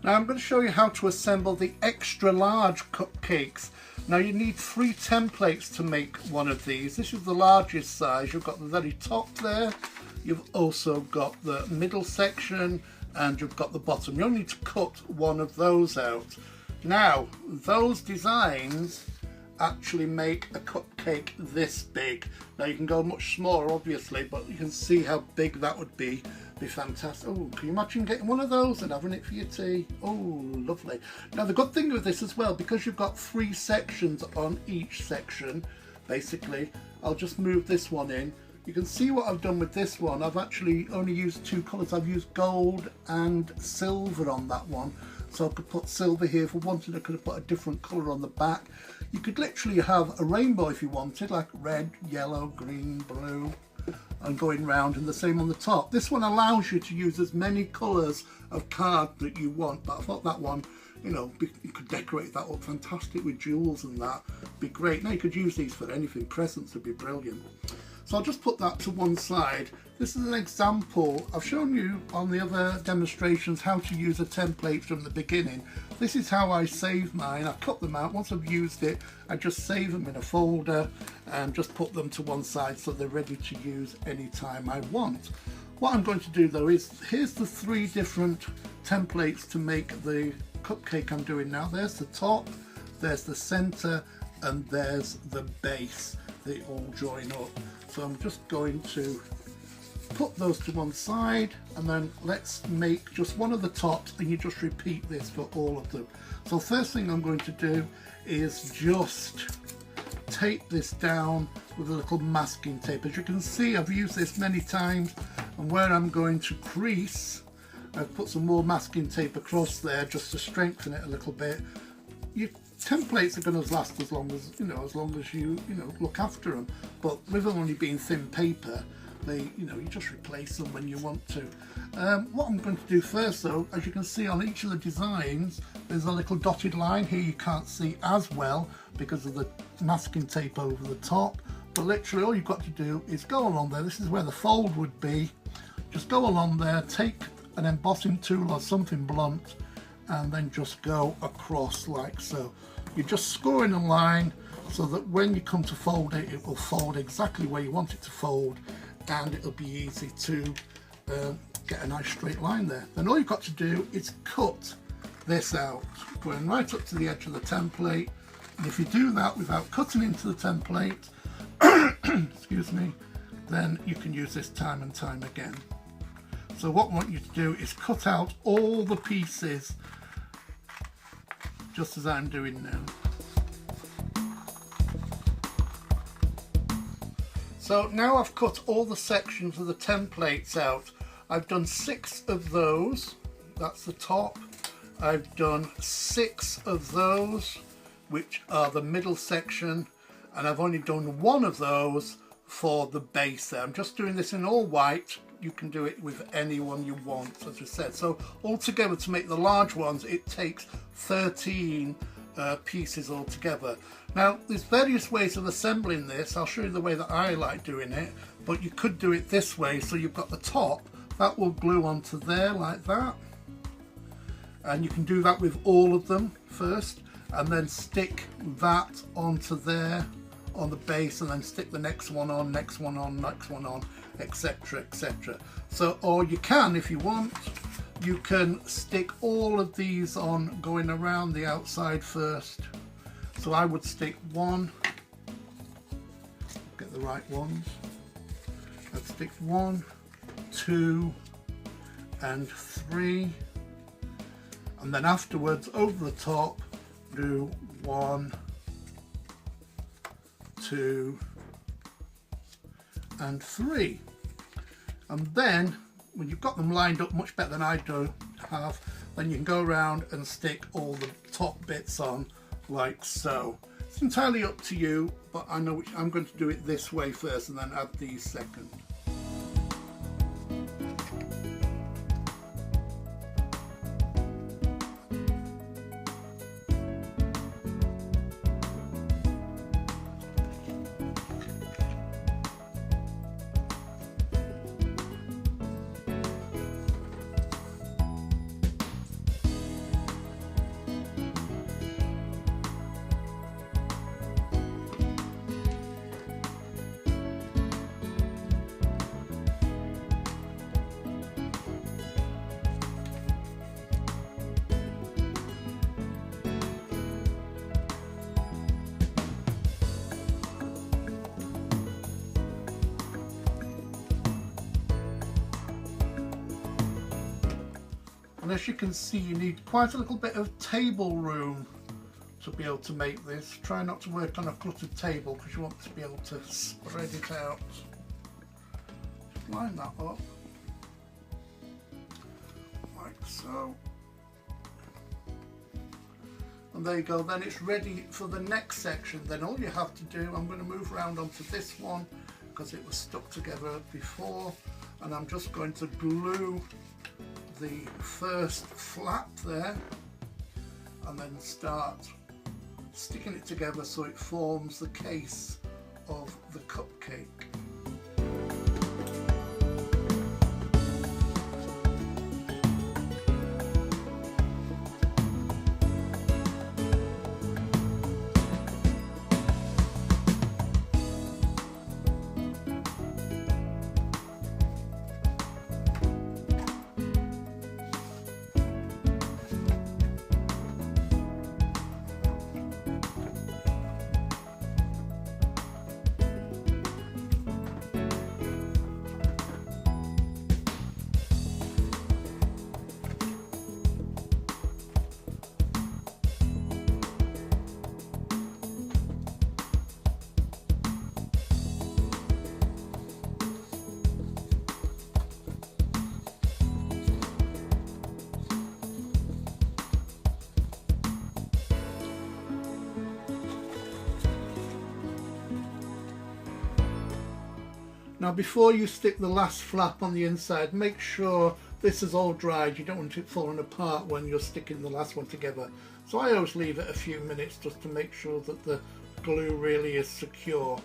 Now I'm going to show you how to assemble the extra large cupcakes. Now you need 3 templates to make one of these. This is the largest size. You've got the very top there, you've also got the middle section, and you've got the bottom. You only need to cut one of those out. Now those designs actually make a cupcake this big. Now you can go much smaller obviously, but you can see how big that would be. Be fantastic. Oh, can you imagine getting one of those and having it for your tea? Oh, lovely. Now the good thing with this as well, because you've got 3 sections on each section, basically, I'll just move this one in. You can see what I've done with this one. I've actually only used 2 colours. I've used gold and silver on that one. So I could put silver here if I wanted. I could have put a different colour on the back. You could literally have a rainbow if you wanted, like red, yellow, green, blue, and going round, and the same on the top. This one allows you to use as many colours of card that you want, but I thought that one, you know, you could decorate that up fantastic with jewels and that. Be great. Now you could use these for anything. Presents would be brilliant. So I'll just put that to one side. This is an example. I've shown you on the other demonstrations how to use a template from the beginning. This is how I save mine. I cut them out. Once I've used it, I just save them in a folder and just put them to one side so they're ready to use anytime I want. What I'm going to do though is, here's the 3 different templates to make the cupcake I'm doing now. There's the top, there's the center, and there's the base. They all join up. So I'm just going to put those to one side, and then let's make just one of the tops, and you just repeat this for all of them. So first thing I'm going to do is just tape this down with a little masking tape. As you can see, I've used this many times, and where I'm going to crease, I've put some more masking tape across there just to strengthen it a little bit. Your templates are going to last as long as you look after them, but with them only being thin paper, you just replace them when you want to. What I'm going to do first though, as you can see on each of the designs, there's a little dotted line here you can't see as well because of the masking tape over the top, but literally all you've got to do is go along there. This is where the fold would be. Just go along there, take an embossing tool or something blunt, and then just go across like so. You're just scoring a line so that when you come to fold it, it will fold exactly where you want it to fold, and it'll be easy to get a nice straight line there. Then all you've got to do is cut this out, going right up to the edge of the template. And if you do that without cutting into the template, excuse me, then you can use this time and time again. So what I want you to do is cut out all the pieces just as I'm doing now. So now I've cut all the sections of the templates out. I've done 6 of those, that's the top. I've done 6 of those, which are the middle section, and I've only done 1 of those for the base there. I'm just doing this in all white. You can do it with any one you want, as I said. So altogether, to make the large ones, it takes 13 pieces altogether. Now, there's various ways of assembling this. I'll show you the way that I like doing it, but you could do it this way. So you've got the top, that will glue onto there like that. And you can do that with all of them first, and then stick that onto there on the base, and then stick the next one on, next one on, next one on, etc, etc. So, or you can, if you want, you can stick all of these on going around the outside first. So I would stick 1, get the right ones. I'd stick 1, 2 and 3, and then afterwards over the top do 1, 2 and 3, and then when you've got them lined up much better than I do have, then you can go around and stick all the top bits on like so. It's entirely up to you, but I know I'm going to do it this way first and then add these second. as you can see, you need quite a little bit of table room to be able to make this. Try not to work on a cluttered table because you want to be able to spread it out. Line that up like so. And there you go, then it's ready for the next section. Then all you have to do, I'm going to move around onto this one because it was stuck together before, and I'm just going to glue the first flap there and then start sticking it together so it forms the case of the cupcake. Now before you stick the last flap on the inside, make sure this is all dried. You don't want it falling apart when you're sticking the last one together. So I always leave it a few minutes just to make sure that the glue really is secure.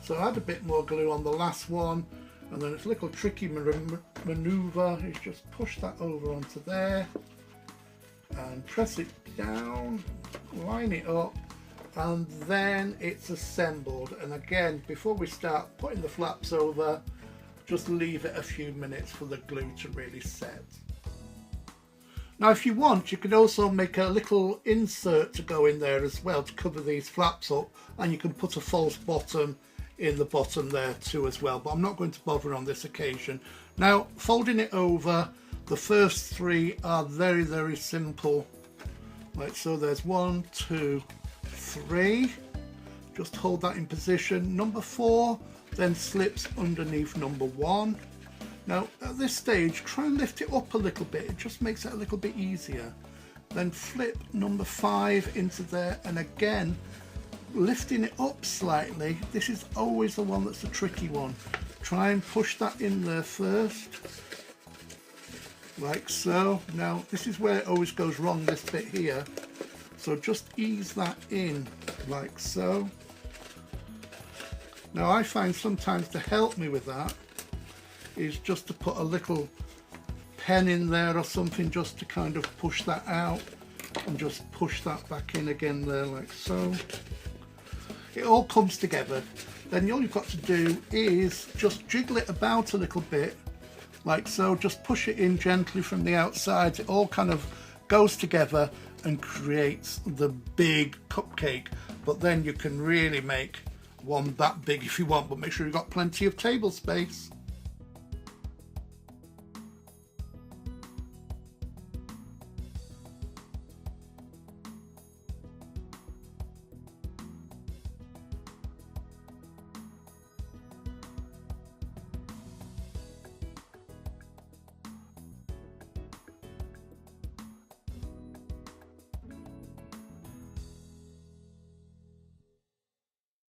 So add a bit more glue on the last one, and then it's a little tricky maneuver is just push that over onto there and press it down, line it up, and then it's assembled. And again, before we start putting the flaps over, just leave it a few minutes for the glue to really set. Now if you want, you can also make a little insert to go in there as well to cover these flaps up, and you can put a false bottom in the bottom there too as well, but I'm not going to bother on this occasion. Now folding it over, the first three are very, very simple. Right, so there's 1, 2, 3. Just hold that in position. Number 4 then slips underneath number 1. Now at this stage, try and lift it up a little bit. It just makes it a little bit easier. Then flip number 5 into there, and again lifting it up slightly. This is always the one that's a tricky one. Try and push that in there first, like so. Now this is where it always goes wrong, this bit here. So just ease that in like so. Now I find sometimes to help me with that is just to put a little pen in there or something, just to kind of push that out and just push that back in again there like so. It all comes together. Then all you've got to do is just jiggle it about a little bit like so. Just push it in gently from the outside. It all kind of goes together and creates the big cupcake. But then you can really make one that big if you want, but make sure you've got plenty of table space.